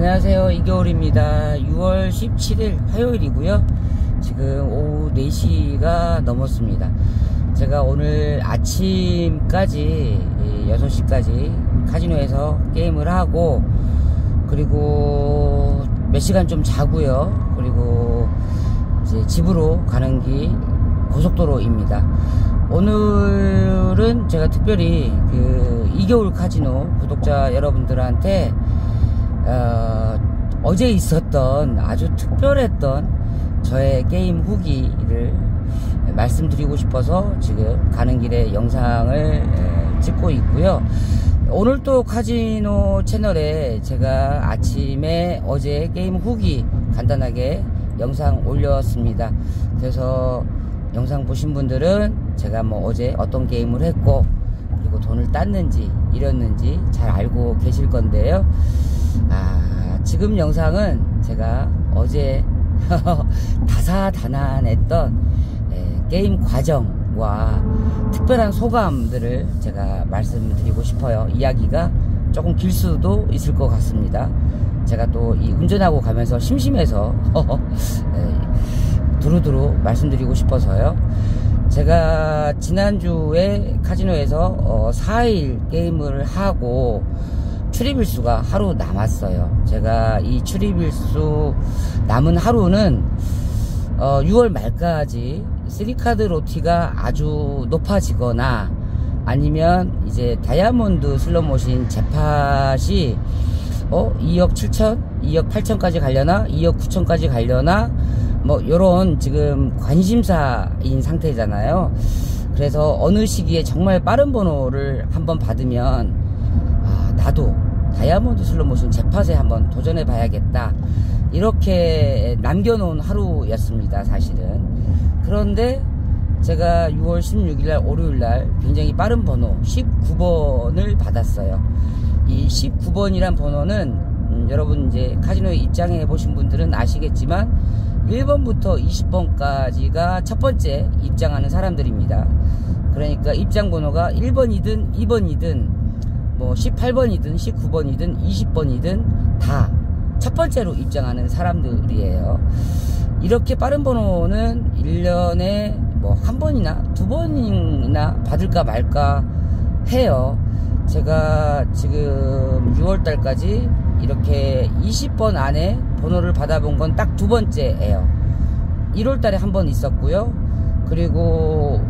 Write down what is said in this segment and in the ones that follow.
안녕하세요, 이겨울입니다. 6월 17일 화요일이고요. 지금 오후 4시가 넘었습니다. 제가 오늘 아침까지 6시까지 카지노에서 게임을 하고, 그리고 몇 시간 좀 자고요. 그리고 이제 집으로 가는 길 고속도로입니다. 오늘은 제가 특별히 이겨울 카지노 구독자 여러분들한테 어제 있었던 아주 특별했던 저의 게임 후기를 말씀드리고 싶어서 지금 가는 길에 영상을 찍고 있고요. 오늘 또 카지노 채널에 제가 아침에 어제 게임 후기 간단하게 영상 올렸습니다. 그래서 영상 보신 분들은 제가 어제 어떤 게임을 했고, 그리고 돈을 땄는지 잃었는지 잘 알고 계실 건데요. 지금 영상은 제가 어제 다사다난했던 게임 과정과 특별한 소감들을 제가 말씀드리고 싶어요. 이야기가 조금 길 수도 있을 것 같습니다. 제가 또 운전하고 가면서 심심해서 두루두루 말씀드리고 싶어서요. 제가 지난주에 카지노에서 4일 게임을 하고 출입일수가 하루 남았어요. 제가 이 출입일수 남은 하루는 6월 말까지 3카드 로티가 아주 높아지거나, 아니면 이제 다이아몬드 슬롯머신 잭팟이 2억 7천, 2억 8천까지 가려나, 2억 9천까지 가려나, 요런 지금 관심사인 상태잖아요. 그래서 어느 시기에 정말 빠른 번호를 한번 받으면 나도 다이아몬드 슬롯머신 잭팟에 한번 도전해 봐야겠다, 이렇게 남겨놓은 하루였습니다, 사실은. 그런데 제가 6월 16일날 월요일날 굉장히 빠른 번호 19번을 받았어요. 이 19번이란 번호는 여러분 이제 카지노에 입장해 보신 분들은 아시겠지만 1번부터 20번까지가 첫 번째 입장하는 사람들입니다. 그러니까 입장 번호가 1번이든 2번이든 18번이든 19번이든 20번이든 다 첫 번째로 입장하는 사람들이에요. 이렇게 빠른 번호는 1년에 한 번이나 두 번이나 받을까 말까 해요. 제가 지금 6월달까지 이렇게 20번 안에 번호를 받아본 건 딱 두 번째예요. 1월달에 한 번 있었고요. 그리고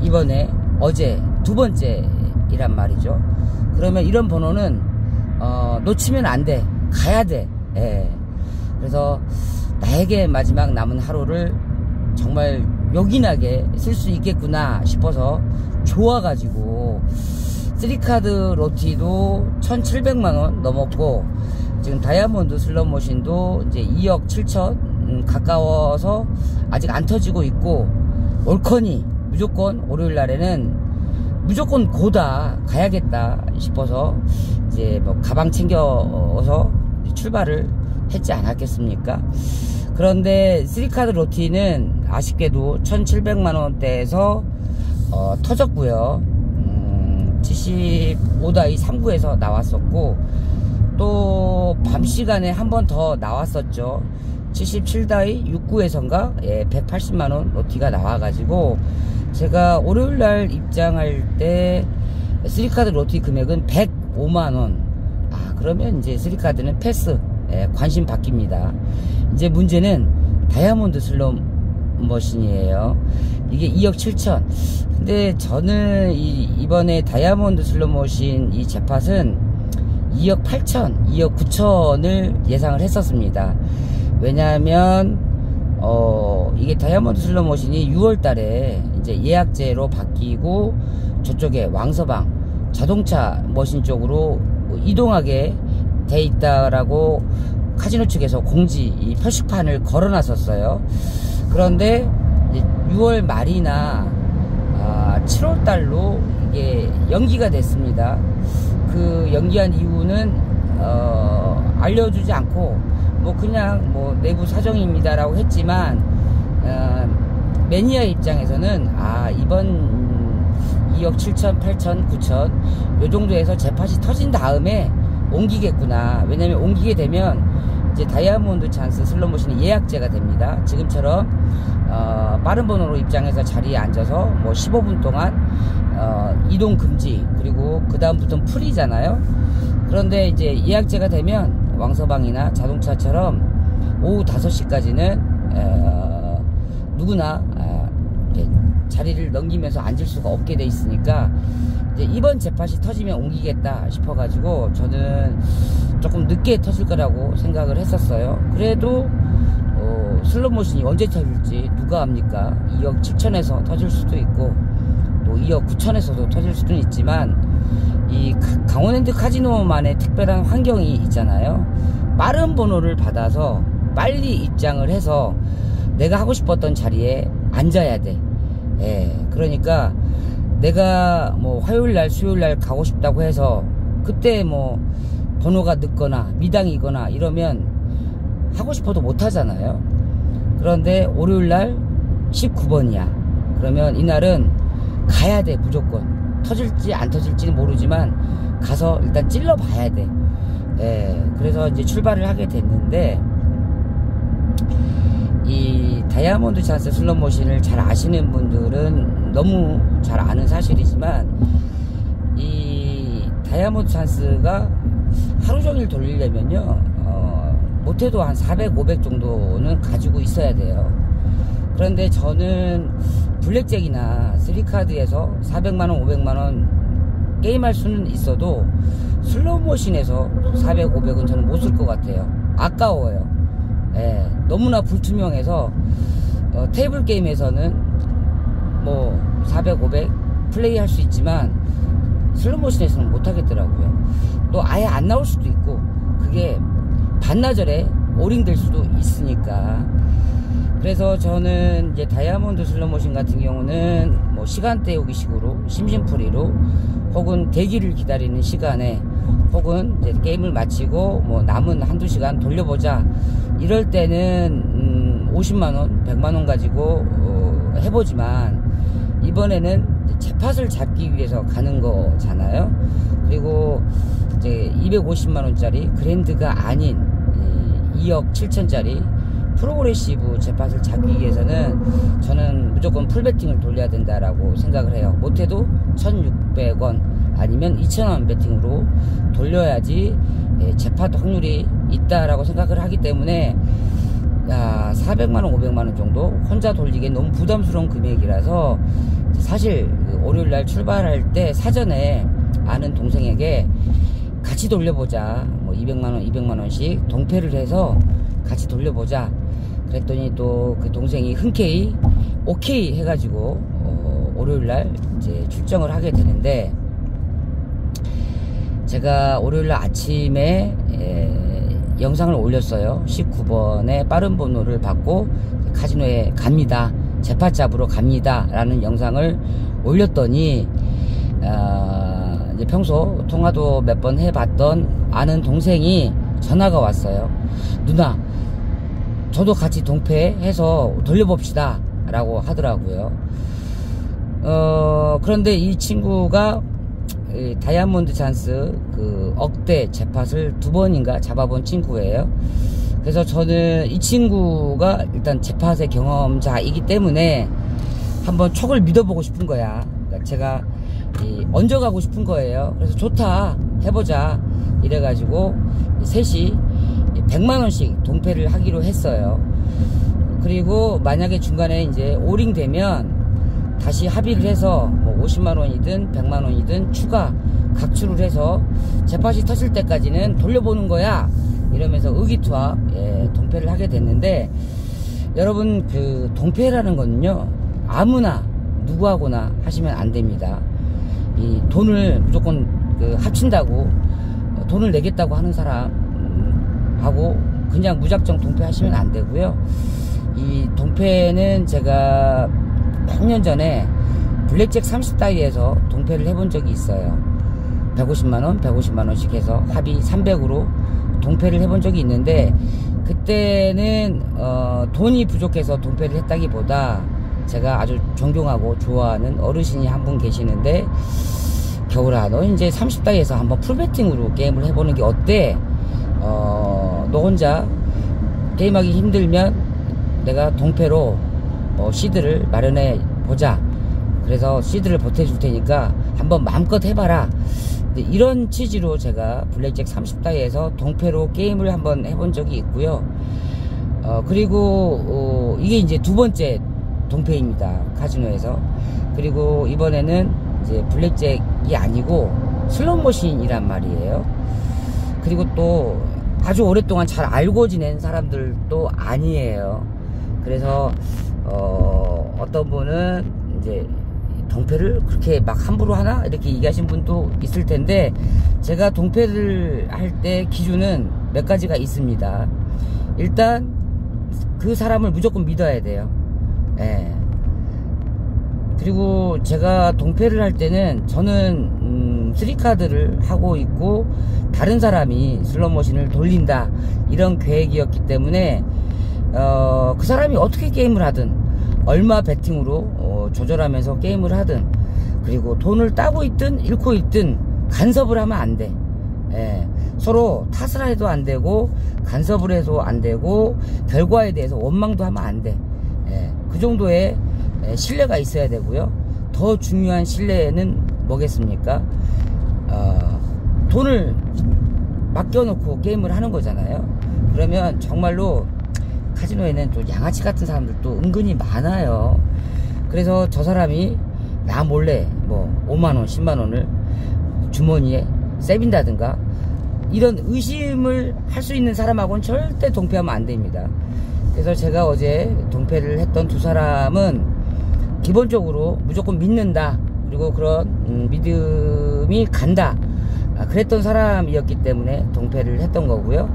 이번에 어제 두 번째이란 말이죠. 그러면 이런 번호는 놓치면 안 돼, 가야 돼. 그래서 나에게 마지막 남은 하루를 정말 요긴하게 쓸 수 있겠구나 싶어서 좋아가지고 3카드 로티도 1700만원 넘었고, 지금 다이아몬드 슬롯머신도 이제 2억 7천 가까워서 아직 안 터지고 있고, 올커니 무조건 월요일 날에는 무조건 고다 가야겠다 싶어서 이제 가방 챙겨서 출발을 했지 않았겠습니까? 그런데 3카드 로티는 아쉽게도 1700만원대에서 터졌고요. 75다이 3구에서 나왔었고, 또 밤 시간에 한 번 더 나왔었죠. 77다이 6구에선가 180만원 로티가 나와가지고, 제가 월요일날 입장할 때 3카드 로티 금액은 105만원. 그러면 이제 3카드는 패스, 관심 바뀝니다. 이제 문제는 다이아몬드 슬롯머신이에요. 이게 2억 7천. 근데 저는 이번에 다이아몬드 슬롯머신 이 잭팟은 2억 8천, 2억 9천을 예상을 했었습니다. 왜냐하면 이게 다이아몬드 슬롯머신이 6월달에 이제 예약제로 바뀌고, 저쪽에 왕서방 자동차 머신 쪽으로 이동하게 돼 있다라고 카지노 측에서 이 표식판을 걸어놨었어요. 그런데 6월 말이나 7월 달로 이게 연기가 됐습니다. 그 연기한 이유는 알려주지 않고 그냥 내부 사정입니다라고 했지만, 매니아 입장에서는 이번 2억 7천, 8천, 9천 요 정도에서 잭팟이 터진 다음에 옮기겠구나. 왜냐면 옮기게 되면 이제 다이아몬드 찬스 슬롯머신이 예약제가 됩니다. 지금처럼 빠른 번호로 입장해서 자리에 앉아서 뭐 15분 동안 이동 금지, 그리고 그 다음부터는 풀이잖아요. 그런데 이제 예약제가 되면 왕서방이나 자동차처럼 오후 5시까지는 누구나 자리를 넘기면서 앉을 수가 없게 돼 있으니까 이제 이번 재팟이 터지면 옮기겠다 싶어가지고 저는 조금 늦게 터질 거라고 생각을 했었어요. 그래도 슬롯머신이 언제 터질지 누가 압니까? 2억 7천에서 터질 수도 있고 또 2억 9천에서도 터질 수도 있지만, 이 강원랜드 카지노만의 특별한 환경이 있잖아요. 빠른 번호를 받아서 빨리 입장을 해서 내가 하고 싶었던 자리에 앉아야 돼. 그러니까 내가 뭐 화요일날 수요일날 가고 싶다고 해서 그때 뭐 번호가 늦거나 미당이거나 이러면 하고 싶어도 못 하잖아요. 그런데 월요일날 19번이야 그러면 이날은 가야 돼. 무조건 터질지 안 터질지는 모르지만 가서 일단 찔러 봐야 돼. 그래서 이제 출발을 하게 됐는데, 이 다이아몬드 찬스 슬롯머신을 잘 아시는 분들은 너무 잘 아는 사실이지만, 이 다이아몬드 찬스가 하루 종일 돌리려면요 못해도 한 400, 500 정도는 가지고 있어야 돼요. 그런데 저는 블랙잭이나 3카드에서 400만원, 500만원 게임할 수는 있어도 슬롯머신에서 400, 500은 저는 못 쓸 것 같아요. 아까워요. 너무나 불투명해서 테이블 게임에서는 뭐 400, 500 플레이 할 수 있지만 슬롯머신에서는 못 하겠더라고요. 또 아예 안 나올 수도 있고 그게 반나절에 오링 될 수도 있으니까. 그래서 저는 이제 다이아몬드 슬롯머신 같은 경우는 뭐 시간 때우기 식으로 심심풀이로 혹은 대기를 기다리는 시간에 혹은 이제 게임을 마치고 뭐 남은 한두 시간 돌려보자 이럴 때는 50만원 100만원 가지고 해보지만, 이번에는 재팟을 잡기 위해서 가는 거잖아요. 그리고 이제 250만원짜리 그랜드가 아닌 2억 7천짜리 프로그레시브 재팟을 잡기 위해서는 저는 무조건 풀배팅을 돌려야 된다라고 생각을 해요. 못해도 1,600원 아니면 2,000원 배팅으로 돌려야지 재팟 확률이 있다라고 생각을 하기 때문에, 400만원 500만원 정도 혼자 돌리기엔 너무 부담스러운 금액이라서 사실 월요일날 출발할 때 사전에 아는 동생에게 같이 돌려보자, 뭐 200만원 200만원씩 동패를 해서 같이 돌려보자 그랬더니 또 그 동생이 흔쾌히 오케이 해가지고 월요일날 이제 출정을 하게 되는데, 제가 월요일날 아침에 영상을 올렸어요. 19번에 빠른 번호를 받고 카지노에 갑니다, 재팟 잡으러 갑니다 라는 영상을 올렸더니 이제 평소 통화도 몇 번 해봤던 아는 동생이 전화가 왔어요. 누나, 저도 같이 동패해서 돌려봅시다 라고 하더라고요. 그런데 이 친구가 다이아몬드 찬스 그 억대 재팟을 2번인가 잡아본 친구예요. 그래서 저는 이 친구가 일단 재팟의 경험자이기 때문에 한번 촉을 믿어보고 싶은 거야. 그러니까 제가 얹어가고 싶은 거예요. 그래서 좋다, 해보자 이래가지고 셋이 100만원씩 동패를 하기로 했어요. 그리고 만약에 중간에 이제 오링 되면 다시 합의를 해서 뭐 50만원이든 100만원이든 추가 각출을 해서 재팟이 터질 때까지는 돌려보는 거야 이러면서 의기투합 동패를 하게 됐는데, 여러분 그 동패라는 거는요 아무나 누구하고나 하시면 안 됩니다. 이 돈을 무조건 그 합친다고 돈을 내겠다고 하는 사람하고 그냥 무작정 동패하시면 안 되고요. 이 동패는 제가 몇 년 전에 블랙잭 30다이에서 동패를 해본 적이 있어요. 150만원 150만원씩 해서 합의 300으로 동패를 해본 적이 있는데, 그때는 돈이 부족해서 동패를 했다기보다 제가 아주 존경하고 좋아하는 어르신이 한 분 계시는데, 겨울아 너 이제 30다이에서 한번 풀배팅으로 게임을 해보는 게 어때? 너 혼자 게임하기 힘들면 내가 동패로 시드를 마련해 보자. 그래서 시드를 보태줄 테니까 한번 마음껏 해봐라. 이런 취지로 제가 블랙잭 30다이에서 동패로 게임을 한번 해본 적이 있고요. 그리고 이게 이제 두 번째 동패입니다, 카지노에서. 그리고 이번에는 이제 블랙잭이 아니고 슬롯머신이란 말이에요. 그리고 또 아주 오랫동안 잘 알고 지낸 사람들도 아니에요. 그래서 어떤 분은 이제 동패를 그렇게 막 함부로 하나? 이렇게 얘기하신 분도 있을 텐데, 제가 동패를 할 때 기준은 몇 가지가 있습니다. 일단 그 사람을 무조건 믿어야 돼요. 예. 그리고 제가 동패를 할 때는 저는 3카드를 하고 있고 다른 사람이 슬롯머신을 돌린다, 이런 계획이었기 때문에 그 사람이 어떻게 게임을 하든, 얼마 베팅으로 조절하면서 게임을 하든, 그리고 돈을 따고 있든 잃고 있든 간섭을 하면 안 돼. 예. 서로 탓을 해도 안 되고 간섭을 해도 안 되고 결과에 대해서 원망도 하면 안 돼. 예. 그 정도의 신뢰가 있어야 되고요. 더 중요한 신뢰는 뭐겠습니까? 돈을 맡겨놓고 게임을 하는 거잖아요. 그러면 정말로 카지노에는 또 양아치 같은 사람들도 은근히 많아요. 그래서 저 사람이 나 몰래 뭐 5만원 10만원을 주머니에 세빈다든가 이런 의심을 할 수 있는 사람하고는 절대 동패하면 안 됩니다. 그래서 제가 어제 동패를 했던 두 사람은 기본적으로 무조건 믿는다, 그리고 그런 믿음이 간다, 그랬던 사람이었기 때문에 동패를 했던 거고요.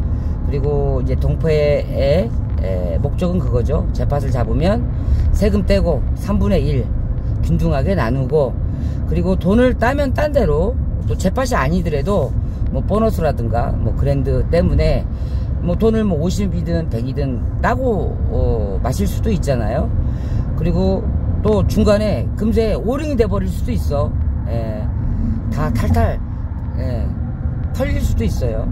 그리고 이제 동패의 목적은 그거죠. 잭팟을 잡으면 세금 떼고 3분의 1 균등하게 나누고, 그리고 돈을 따면 딴 대로 또 잭팟이 아니더라도 뭐 보너스라든가 뭐 그랜드 때문에 뭐 돈을 뭐 50이든 100이든 따고 마실 수도 있잖아요. 그리고 또 중간에 금세 오링이 돼버릴 수도 있어. 다 탈탈 털릴 수도 있어요.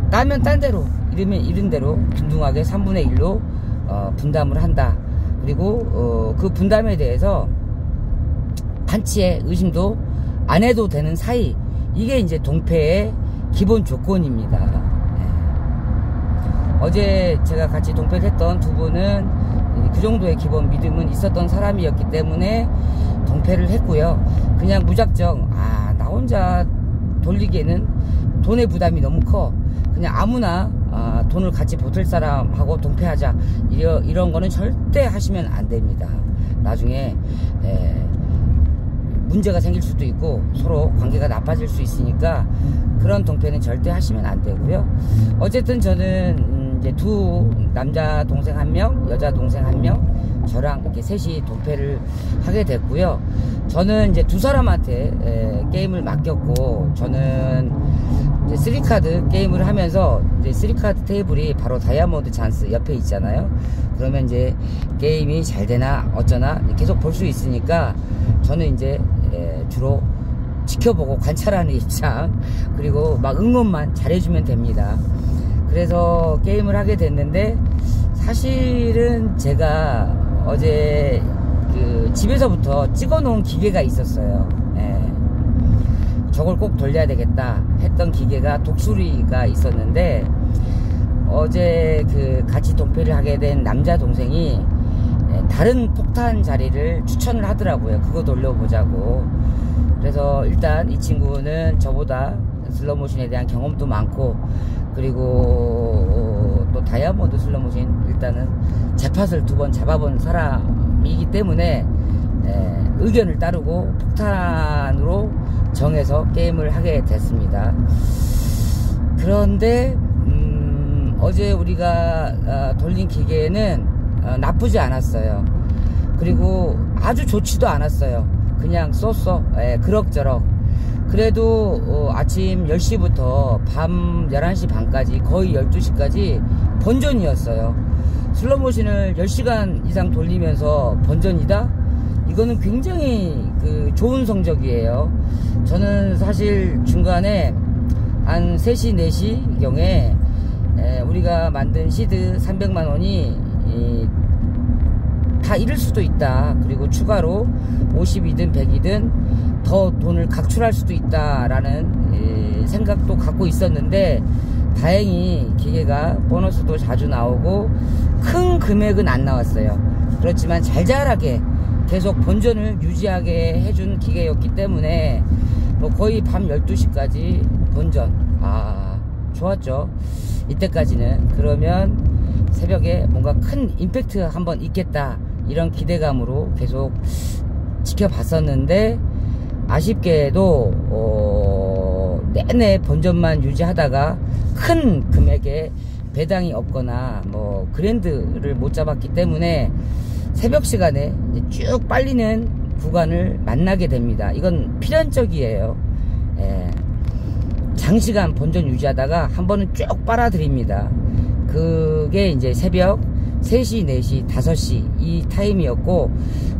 따면 딴 대로, 이러면 이런 대로 균등하게 3분의 1로 분담을 한다. 그리고 그 분담에 대해서 반치의 의심도 안 해도 되는 사이, 이게 이제 동패의 기본 조건입니다. 어제 제가 같이 동패를 했던 두 분은 그 정도의 기본 믿음은 있었던 사람이었기 때문에 동패를 했고요. 그냥 무작정 나 혼자 돌리기에는 돈의 부담이 너무 커, 그냥 아무나 돈을 같이 보탤 사람하고 동패하자, 이런 거는 절대 하시면 안 됩니다. 나중에 문제가 생길 수도 있고 서로 관계가 나빠질 수 있으니까 그런 동패는 절대 하시면 안 되고요. 어쨌든 저는 이제 두 남자 동생 1명, 여자 동생 1명, 저랑 이렇게 셋이 동패를 하게 됐고요. 저는 이제 두 사람한테 게임을 맡겼고, 저는 이제 3카드 게임을 하면서 이제 3카드 테이블이 바로 다이아몬드 찬스 옆에 있잖아요. 그러면 이제 게임이 잘 되나 어쩌나 계속 볼 수 있으니까 저는 이제 주로 지켜보고 관찰하는 입장, 그리고 막 응원만 잘해주면 됩니다. 그래서 게임을 하게 됐는데, 사실은 제가 어제 그 집에서부터 찍어 놓은 기계가 있었어요. 저걸 꼭 돌려야 되겠다 했던 기계가 독수리가 있었는데, 어제 그 같이 동패를 하게 된 남자 동생이 다른 폭탄 자리를 추천을 하더라고요. 그거 돌려보자고. 그래서 일단 이 친구는 저보다 슬롯머신에 대한 경험도 많고, 그리고 또 다이아몬드 슬롯머신 일단은 잭팟을 2번 잡아본 사람이기 때문에 의견을 따르고 폭탄으로 정해서 게임을 하게 됐습니다. 그런데 어제 우리가 돌린 기계는 나쁘지 않았어요. 그리고 아주 좋지도 않았어요. 그냥 쏘쏘 그럭저럭. 그래도 아침 10시부터 밤 11시 반까지 거의 12시까지 번전이었어요. 슬롯머신을 10시간 이상 돌리면서 번전이다? 이거는 굉장히 좋은 성적이에요. 저는 사실 중간에 한 3시 4시 경에 우리 우리가 만든 시드 300만원이 다 잃을 수도 있다. 그리고 추가로 50이든 100이든 더 돈을 각출할 수도 있다라는 생각도 갖고 있었는데, 다행히 기계가 보너스도 자주 나오고 큰 금액은 안 나왔어요. 그렇지만 잘잘하게 계속 본전을 유지하게 해준 기계였기 때문에 뭐 거의 밤 12시까지 본전, 좋았죠 이때까지는. 그러면 새벽에 뭔가 큰 임팩트 한번 있겠다, 이런 기대감으로 계속 지켜봤었는데, 아쉽게도 내내 본전만 유지하다가 큰 금액의 배당이 없거나 뭐 그랜드를 못 잡았기 때문에 새벽 시간에 쭉 빨리는 구간을 만나게 됩니다. 이건 필연적이에요. 장시간 본전 유지하다가 한 번은 쭉 빨아들입니다. 그게 이제 새벽 3시, 4시, 5시 이 타임이었고,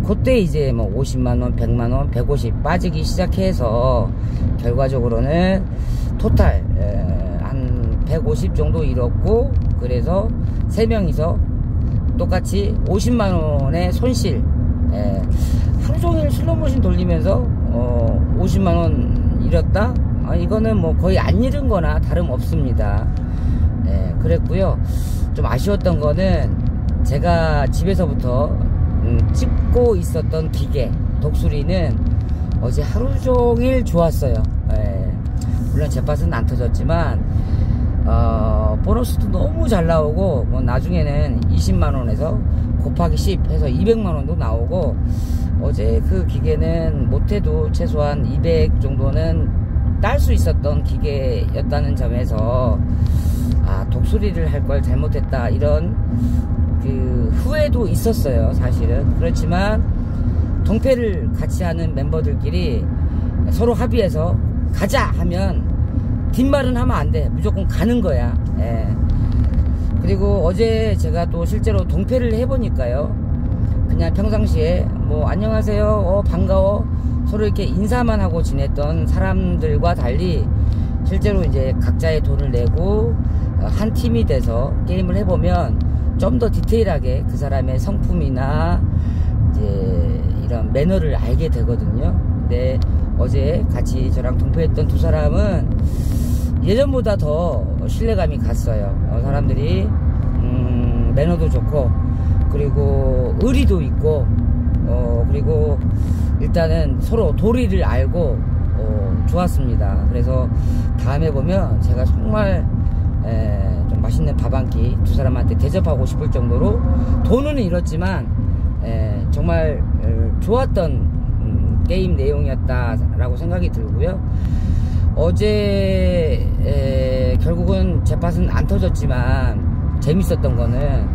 그때 이제 뭐 50만원, 100만원, 150 빠지기 시작해서 결과적으로는 토탈 한 150 정도 잃었고, 그래서 3명이서 똑같이 50만원의 손실, 하루종일 슬로모션 돌리면서 50만원 잃었다? 이거는 뭐 거의 안 잃은 거나 다름없습니다. 그랬고요. 좀 아쉬웠던 거는 제가 집에서부터 찍고 있었던 기계 독수리는 어제 하루종일 좋았어요. 물론 jet팟은 안 터졌지만 보너스도 너무 잘 나오고, 뭐 나중에는 20만원에서 곱하기 10 해서 200만원도 나오고, 어제 그 기계는 못해도 최소한 200 정도는 딸 수 있었던 기계였다는 점에서 독수리를 할 걸 잘못했다, 이런 그 후회도 있었어요 사실은. 그렇지만 동패를 같이 하는 멤버들끼리 서로 합의해서 가자 하면 뒷말은 하면 안 돼. 무조건 가는 거야. 그리고 어제 제가 또 실제로 동패를 해보니까요, 그냥 평상시에 뭐 안녕하세요, 반가워, 서로 이렇게 인사만 하고 지냈던 사람들과 달리 실제로 이제 각자의 돈을 내고 한 팀이 돼서 게임을 해보면 좀 더 디테일하게 그 사람의 성품이나 이제 이런 매너를 알게 되거든요. 근데 어제 같이 저랑 동패했던 두 사람은 예전보다 더 신뢰감이 갔어요. 사람들이 매너도 좋고, 그리고 의리도 있고, 그리고 일단은 서로 도리를 알고 좋았습니다. 그래서 다음에 보면 제가 정말 좀 맛있는 밥 한 끼 두 사람한테 대접하고 싶을 정도로 돈은 잃었지만 정말 좋았던 게임 내용이었다라고 생각이 들고요. 어제 결국은 jet팟은 안 터졌지만 재밌었던 거는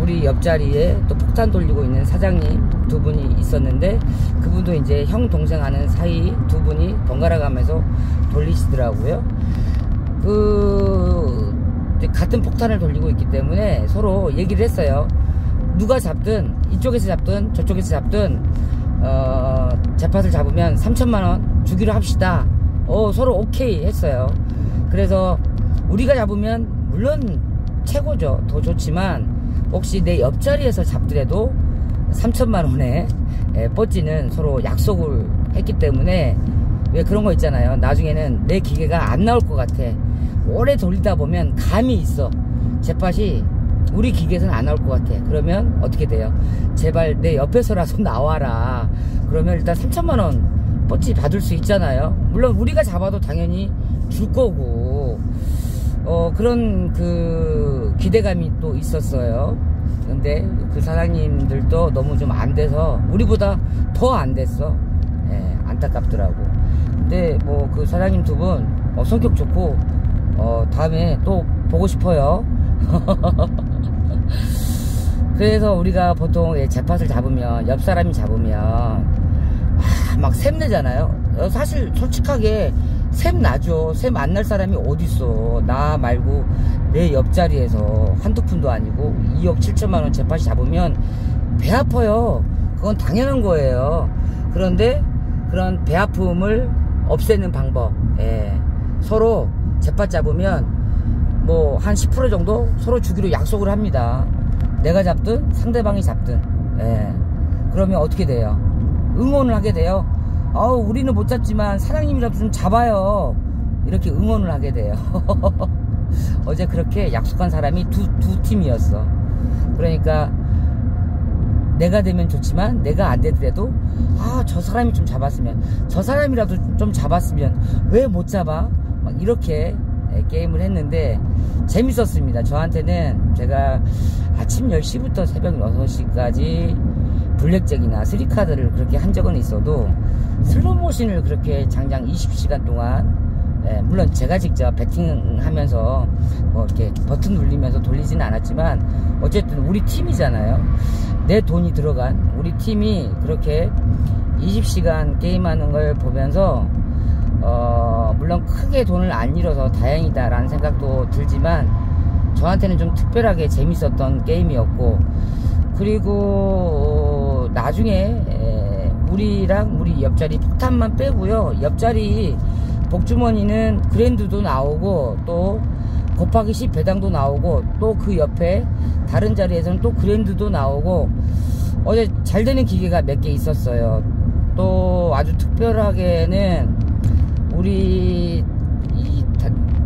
우리 옆자리에 또 폭탄 돌리고 있는 사장님 두 분이 있었는데, 그분도 이제 형 동생 하는 사이 두 분이 번갈아 가면서 돌리시더라고요. 같은 폭탄을 돌리고 있기 때문에 서로 얘기를 했어요. 누가 잡든, 이쪽에서 잡든 저쪽에서 잡든 jet팟을 잡으면 3천만원 주기로 합시다. 서로 오케이 했어요. 그래서 우리가 잡으면 물론 최고죠. 더 좋지만 혹시 내 옆자리에서 잡더라도 3천만원의 뽀찌는 서로 약속을 했기 때문에, 왜 그런 거 있잖아요. 나중에는 내 기계가 안 나올 것 같아. 오래 돌리다 보면 감이 있어. jet팟이 우리 기계에서는 안 나올 것 같아. 그러면 어떻게 돼요? 제발 내 옆에서라도 나와라. 그러면 일단 3천만원 뽀찌 받을 수 있잖아요. 물론 우리가 잡아도 당연히 줄 거고, 그런 그 기대감이 또 있었어요. 근데 그 사장님들도 너무 좀 안 돼서 우리보다 더 안 됐어. 안타깝더라고. 근데 뭐 그 사장님 두 분 성격 좋고 다음에 또 보고 싶어요. 그래서 우리가 보통 jet팟을 잡으면, 옆 사람이 잡으면 막 샘내잖아요. 사실 솔직하게 샘 나죠. 샘 안 날 사람이 어딨어. 나 말고 내 옆자리에서 한두 푼도 아니고 2억 7천만원 jet팟이 잡으면 배 아파요. 그건 당연한 거예요. 그런데 그런 배 아픔을 없애는 방법, 서로 jet팟 잡으면 뭐 한 10% 정도 서로 주기로 약속을 합니다. 내가 잡든 상대방이 잡든. 예. 그러면 어떻게 돼요? 응원을 하게 돼요. 우리는 못 잡지만 사장님이라도 좀 잡아요. 이렇게 응원을 하게 돼요. 어제 그렇게 약속한 사람이 두 팀이었어. 그러니까 내가 되면 좋지만 내가 안 되더라도 저 사람이 좀 잡았으면, 저 사람이라도 좀 잡았으면 왜 못 잡아? 막 이렇게 게임을 했는데 재밌었습니다. 저한테는 제가 아침 10시부터 새벽 6시까지 블랙잭이나 3카드를 그렇게 한 적은 있어도 슬롯머신을 그렇게 장장 20시간 동안, 물론 제가 직접 배팅하면서 뭐 이렇게 버튼 눌리면서 돌리지는 않았지만 어쨌든 우리 팀이잖아요. 내 돈이 들어간 우리 팀이 그렇게 20시간 게임하는 걸 보면서 물론 크게 돈을 안 잃어서 다행이다 라는 생각도 들지만 저한테는 좀 특별하게 재밌었던 게임이었고, 그리고 나중에 우리랑 우리 옆자리 폭탄만 빼고요, 옆자리 복주머니는 그랜드도 나오고 또 곱하기 10 배당도 나오고 또 그 옆에 다른 자리에서는 또 그랜드도 나오고 어제 잘 되는 기계가 몇 개 있었어요. 또 아주 특별하게는 우리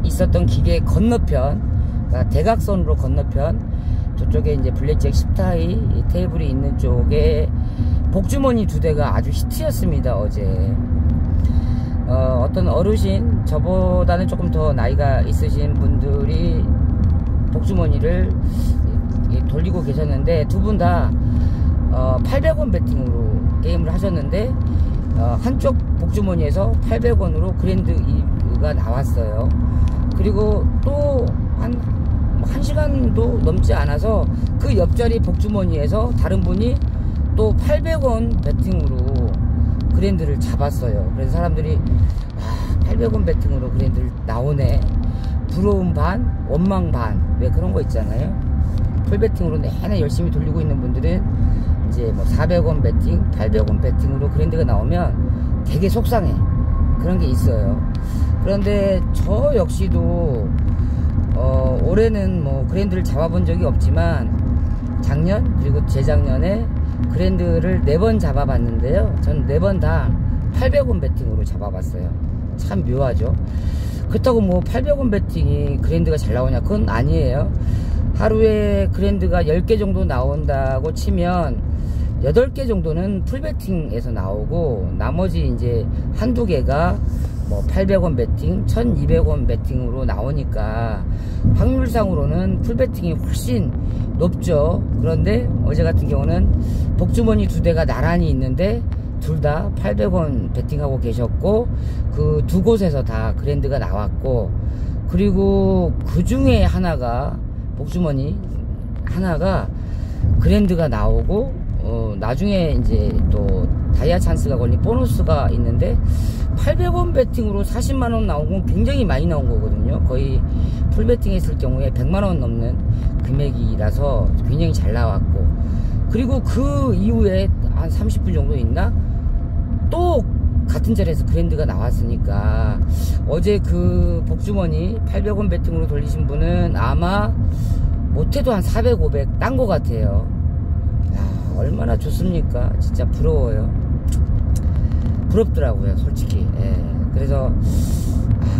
있었던 기계 건너편, 그러니까 대각선으로 건너편 저쪽에 이제 블랙잭 10타이 테이블이 있는 쪽에 복주머니 2대가 아주 히트였습니다. 어제 어떤 어르신, 저보다는 조금 더 나이가 있으신 분들이 복주머니를 돌리고 계셨는데 두 분 다 800원 배팅으로 게임을 하셨는데 한쪽 복주머니에서 800원으로 그랜드가 나왔어요. 그리고 또 한 1시간도 넘지 않아서 그 옆자리 복주머니에서 다른 분이 또 800원 배팅으로 그랜드를 잡았어요. 그래서 사람들이 800원 배팅으로 그랜드를 나오네, 부러움 반 원망 반, 왜 그런 거 있잖아요. 풀배팅으로 내내 열심히 돌리고 있는 분들은 이제 뭐 400원 배팅 800원 배팅으로 그랜드가 나오면 되게 속상해. 그런 게 있어요. 그런데 저 역시도 올해는 뭐 그랜드를 잡아본 적이 없지만 작년 그리고 재작년에 그랜드를 4번 잡아봤는데요, 전 4번 다 800원 배팅으로 잡아봤어요. 참 묘하죠. 그렇다고 뭐 800원 배팅이 그랜드가 잘 나오냐, 그건 아니에요. 하루에 그랜드가 10개 정도 나온다고 치면 8개 정도는 풀배팅에서 나오고 나머지 이제 한두 개가 뭐 800원 배팅, 1200원 배팅으로 나오니까 확률상으로는 풀배팅이 훨씬 높죠. 그런데 어제 같은 경우는 복주머니 2대가 나란히 있는데 둘 다 800원 배팅하고 계셨고 그 두 곳에서 다 그랜드가 나왔고, 그리고 그 중에 하나가 복주머니 하나가 그랜드가 나오고 나중에 이제 또 다이아 찬스가 걸린 보너스가 있는데 800원 배팅으로 40만원 나온 건 굉장히 많이 나온 거거든요. 거의 풀 배팅 했을 경우에 100만원 넘는 금액이라서 굉장히 잘 나왔고, 그리고 그 이후에 한 30분 정도 있나 또 같은 자리에서 그랜드가 나왔으니까 어제 그 복주머니 800원 배팅으로 돌리신 분은 아마 못해도 한 400, 500 딴 거 같아요. 야, 얼마나 좋습니까? 진짜 부러워요. 부럽더라고요, 솔직히. 예. 그래서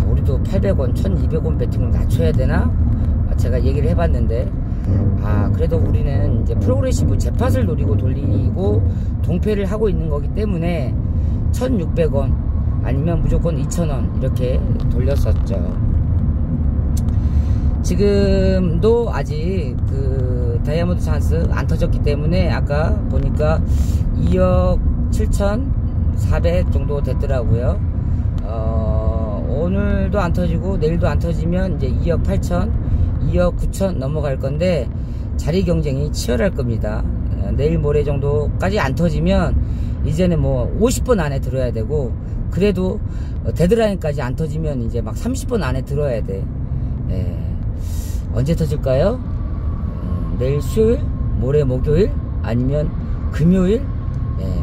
우리도 800원, 1200원 배팅으로 낮춰야 되나? 제가 얘기를 해봤는데 그래도 우리는 이제 프로그레시브 재팟을 노리고 돌리고 동패를 하고 있는 거기 때문에 1600원 아니면 무조건 2000원 이렇게 돌렸었죠. 지금도 아직 그 다이아몬드 찬스 안 터졌기 때문에 아까 보니까 2억 7400 정도 됐더라고요. 오늘도 안 터지고 내일도 안 터지면 이제 2억 8000, 2억 9000 넘어갈 건데 자리 경쟁이 치열할 겁니다. 내일 모레 정도까지 안 터지면 이제는 뭐 50번 안에 들어야 되고, 그래도 데드라인까지 안 터지면 이제 막 30번 안에 들어야 돼. 언제 터질까요? 내일 수요일, 모레 목요일, 아니면 금요일?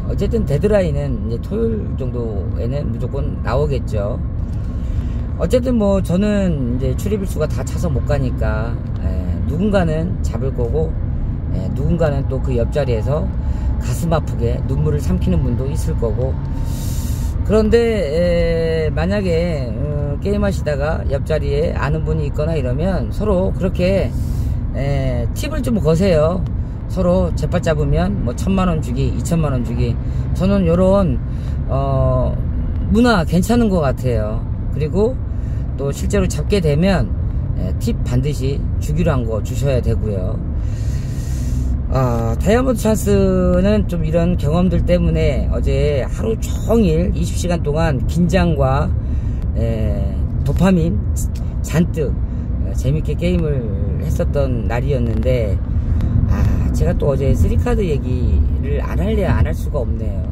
어쨌든 데드라인은 이제 토요일 정도에는 무조건 나오겠죠. 어쨌든 뭐 저는 이제 출입일수가 다 차서 못 가니까 누군가는 잡을 거고 누군가는 또 그 옆자리에서 가슴 아프게 눈물을 삼키는 분도 있을 거고. 그런데 만약에 게임 하시다가 옆자리에 아는 분이 있거나 이러면 서로 그렇게 팁을 좀 거세요. 서로 재빨 잡으면 뭐 1000만원 주기 2000만원 주기. 저는 요런 문화 괜찮은 것 같아요. 그리고 또 실제로 잡게 되면 팁 반드시 주기로 한 거 주셔야 되고요. 다이아몬드 찬스는 좀 이런 경험들 때문에 어제 하루 종일 20시간 동안 긴장과 도파민 잔뜩 재밌게 게임을 했었던 날이었는데, 제가 또 어제 3카드 얘기를 안 할래야 안 할 수가 없네요.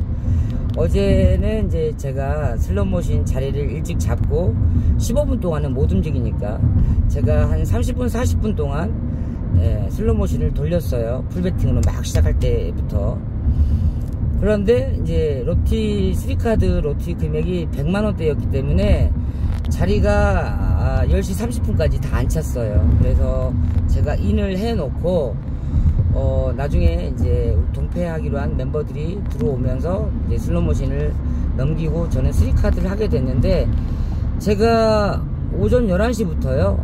어제는 이제 제가 슬롯머신 자리를 일찍 잡고 15분 동안은 못 움직이니까 제가 한 30분 40분 동안 슬롯머신을 돌렸어요. 풀배팅으로 막 시작할 때부터. 그런데 이제 로티 3카드 로티 금액이 100만원대였기 때문에 자리가 10시 30분까지 다 안 찼어요. 그래서 제가 인을 해 놓고 나중에 이제 동패하기로 한 멤버들이 들어오면서 이제 슬롯머신을 넘기고 저는 3카드를 하게 됐는데, 제가 오전 11시부터요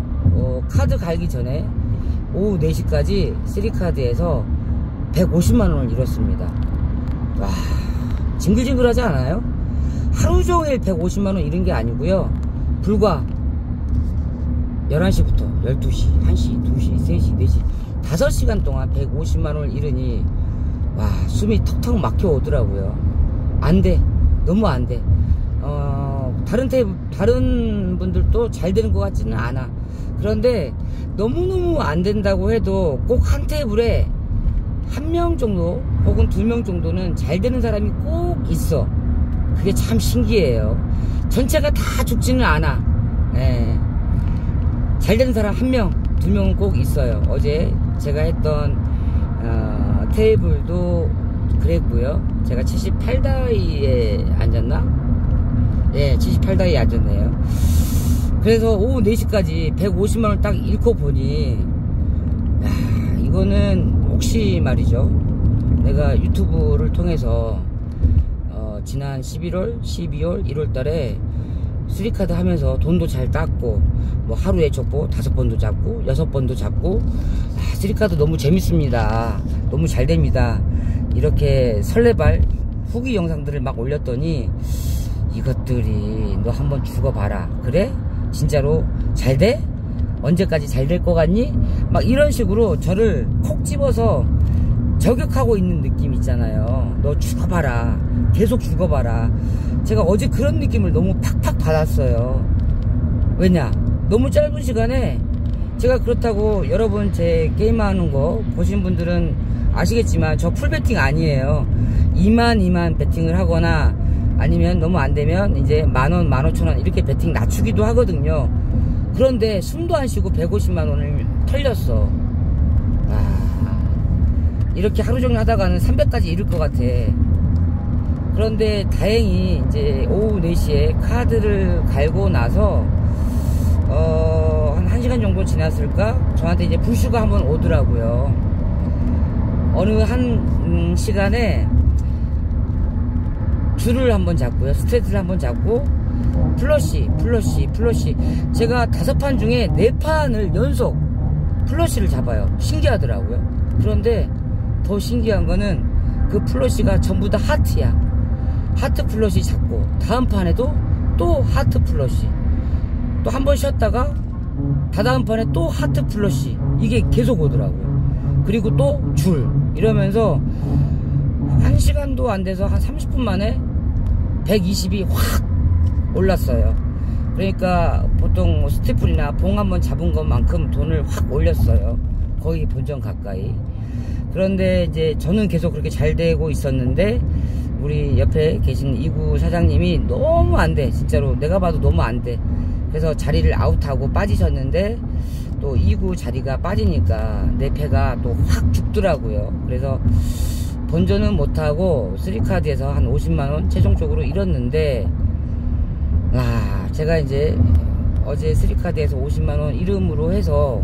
카드 갈기 전에 오후 4시까지 3카드에서 150만원을 잃었습니다. 와, 징글징글하지 않아요? 하루종일 150만원 잃은 게 아니고요, 불과 11시부터 12시, 1시, 2시, 3시, 4시 5시간 동안 150만원을 잃으니 와, 숨이 턱턱 막혀 오더라고요. 안돼, 너무 안돼. 다른 분들도 잘 되는 것 같지는 않아. 그런데 너무너무 안 된다고 해도 꼭 한 테이블에 1명 정도 혹은 2명 정도는 잘 되는 사람이 꼭 있어. 그게 참 신기해요. 전체가 다 죽지는 않아. 잘 되는 사람 1명, 2명은 꼭 있어요. 어제 제가 했던 테이블도 그랬고요. 제가 78다이에 앉았나? 78다이에 앉았네요. 그래서 오후 4시까지 150만원 딱 잃고 보니, 이거는 혹시 말이죠, 내가 유튜브를 통해서 지난 11월, 12월, 1월달에 3카드 하면서 돈도 잘 땄고, 뭐 하루에 족보 5번도 잡고 6번도 잡고, 3카드 너무 재밌습니다, 너무 잘 됩니다, 이렇게 설레발 후기 영상들을 막 올렸더니, 이것들이 너 한번 죽어봐라, 그래? 진짜로 잘 돼? 언제까지 잘 될 것 같니? 막 이런 식으로 저를 콕 집어서 저격하고 있는 느낌 있잖아요. 너 죽어봐라, 계속 죽어봐라. 제가 어제 그런 느낌을 너무 팍팍 받았어요. 왜냐, 너무 짧은 시간에 제가, 그렇다고 여러분 제 게임하는 거 보신 분들은 아시겠지만 저 풀배팅 아니에요. 2만 배팅을 하거나 아니면 너무 안되면 이제 10,000원, 15,000원 이렇게 배팅 낮추기도 하거든요. 그런데 숨도 안 쉬고 150만원을 털렸어. 이렇게 하루 종일 하다가는 300까지 잃을 것 같아. 그런데 다행히 이제 오후 4시에 카드를 갈고 나서 한 1시간 정도 지났을까? 저한테 이제 불슈가 한번 오더라고요. 어느 한 시간에 줄을 한번 잡고요, 스트레이트를 한번 잡고 플러시. 제가 5판 중에 4판을 연속 플러시를 잡아요. 신기하더라고요. 그런데 더 신기한 거는 그 플러시가 전부 다 하트야. 하트 플러시 잡고 다음 판에도 또 하트 플러시, 또 한 번 쉬었다가 다다음 판에 또 하트 플러시, 이게 계속 오더라고요. 그리고 또 줄, 이러면서 1시간도 안 돼서 한 30분 만에 120이 확 올랐어요. 그러니까 보통 뭐 스티플이나 봉 한번 잡은 것만큼 돈을 확 올렸어요. 거의 본전 가까이. 그런데 이제 저는 계속 그렇게 잘 되고 있었는데, 우리 옆에 계신 이구 사장님이 너무 안 돼, 진짜로 내가 봐도 너무 안 돼. 그래서 자리를 아웃하고 빠지셨는데, 또 2구 자리가 빠지니까 내 패가 또 확 죽더라고요. 그래서 본전은 못하고 3카드에서 한 50만원 최종적으로 잃었는데, 제가 이제 어제 3카드에서 50만원 이름으로 해서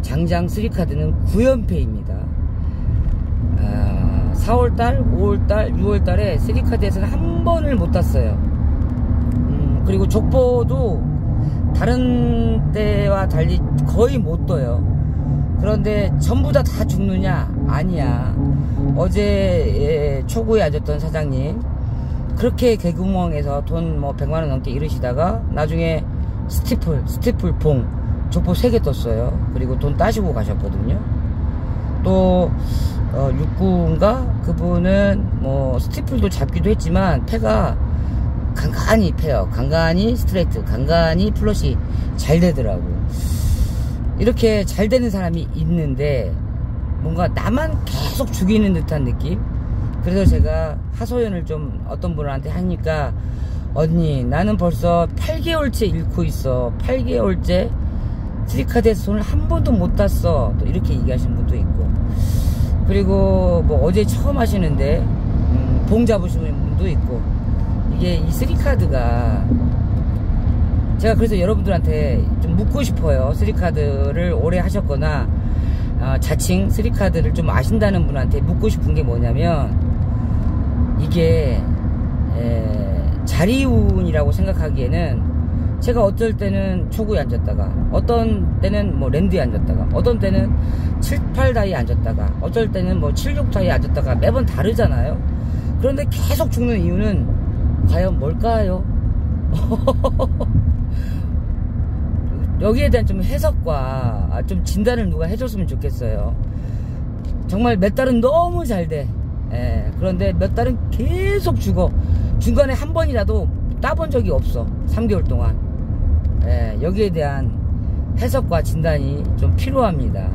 장장 3카드는 9연패입니다. 4월달, 5월달, 6월달에 3카드에서는 한 번을 못 땄어요. 그리고 족보도 다른 때와 달리 거의 못 떠요. 그런데 전부 다 죽느냐? 아니야. 어제 초구에 앉았던 사장님, 그렇게 개구멍에서 돈 뭐 100만원 넘게 잃으시다가 나중에 스티플 봉 족보 3개 떴어요. 그리고 돈 따시고 가셨거든요. 또 69인가 그분은 뭐 스티플도 잡기도 했지만 패가 간간히 패요. 간간히 스트레이트, 간간히 플러시 잘 되더라고. 이렇게 잘 되는 사람이 있는데 뭔가 나만 계속 죽이는 듯한 느낌. 그래서 제가 하소연을 좀 어떤 분한테 하니까, 언니 나는 벌써 8개월째 잃고 있어. 8개월째 3카드에서 돈을 한 번도 못 땄어. 또 이렇게 얘기하시는 분도 있고, 그리고 뭐 어제 처음 하시는데 봉 잡으시는 분도 있고. 이게 이 3카드가 제가 그래서 여러분들한테 좀 묻고 싶어요. 3카드를 오래 하셨거나 자칭 3카드를 좀 아신다는 분한테 묻고 싶은 게 뭐냐면, 이게 자리운이라고 생각하기에는 제가 어떨 때는 초구에 앉았다가, 어떤 때는 뭐 랜드에 앉았다가, 어떤 때는 7, 8다이에 앉았다가, 어쩔 때는 뭐 7, 6다이에 앉았다가 매번 다르잖아요. 그런데 계속 죽는 이유는 과연 뭘까요? 여기에 대한 좀 해석과 좀 진단을 누가 해줬으면 좋겠어요. 정말 몇 달은 너무 잘 돼. 그런데 몇 달은 계속 죽어. 중간에 한 번이라도 따본 적이 없어. 3개월 동안. 여기에 대한 해석과 진단이 좀 필요합니다.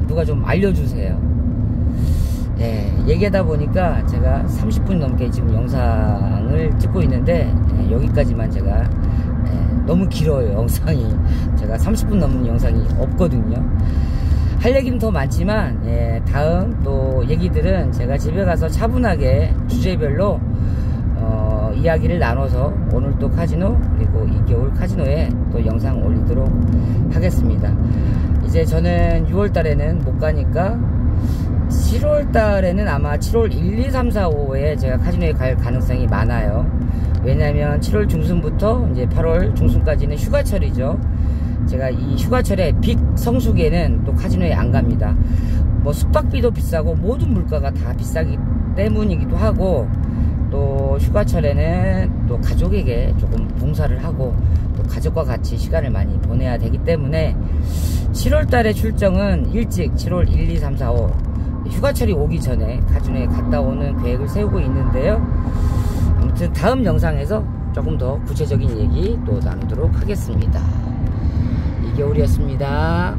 누가 좀 알려주세요. 얘기하다 보니까 제가 30분 넘게 지금 영상을 찍고 있는데, 여기까지만 제가 너무 길어요. 영상이 제가 30분 넘는 영상이 없거든요. 할 얘기는 더 많지만 다음 또 얘기들은 제가 집에 가서 차분하게 주제별로 이야기를 나눠서 오늘 또 카지노, 그리고 2개월 카지노에 또 영상 올리도록 하겠습니다. 이제 저는 6월달에는 못 가니까 7월달에는 아마 7월 1, 2, 3, 4, 5에 제가 카지노에 갈 가능성이 많아요. 왜냐면 7월 중순부터 이제 8월 중순까지는 휴가철이죠. 제가 이 휴가철에 빅 성수기에는 또 카지노에 안 갑니다. 뭐 숙박비도 비싸고 모든 물가가 다 비싸기 때문이기도 하고, 또 휴가철에는 또 가족에게 조금 봉사를 하고 또 가족과 같이 시간을 많이 보내야 되기 때문에 7월달에 출정은 일찍 7월 1, 2, 3, 4, 5 휴가철이 오기 전에 카지노에 갔다 오는 계획을 세우고 있는데요. 아무튼 다음 영상에서 조금 더 구체적인 얘기 또 나누도록 하겠습니다. 2개월이었습니다.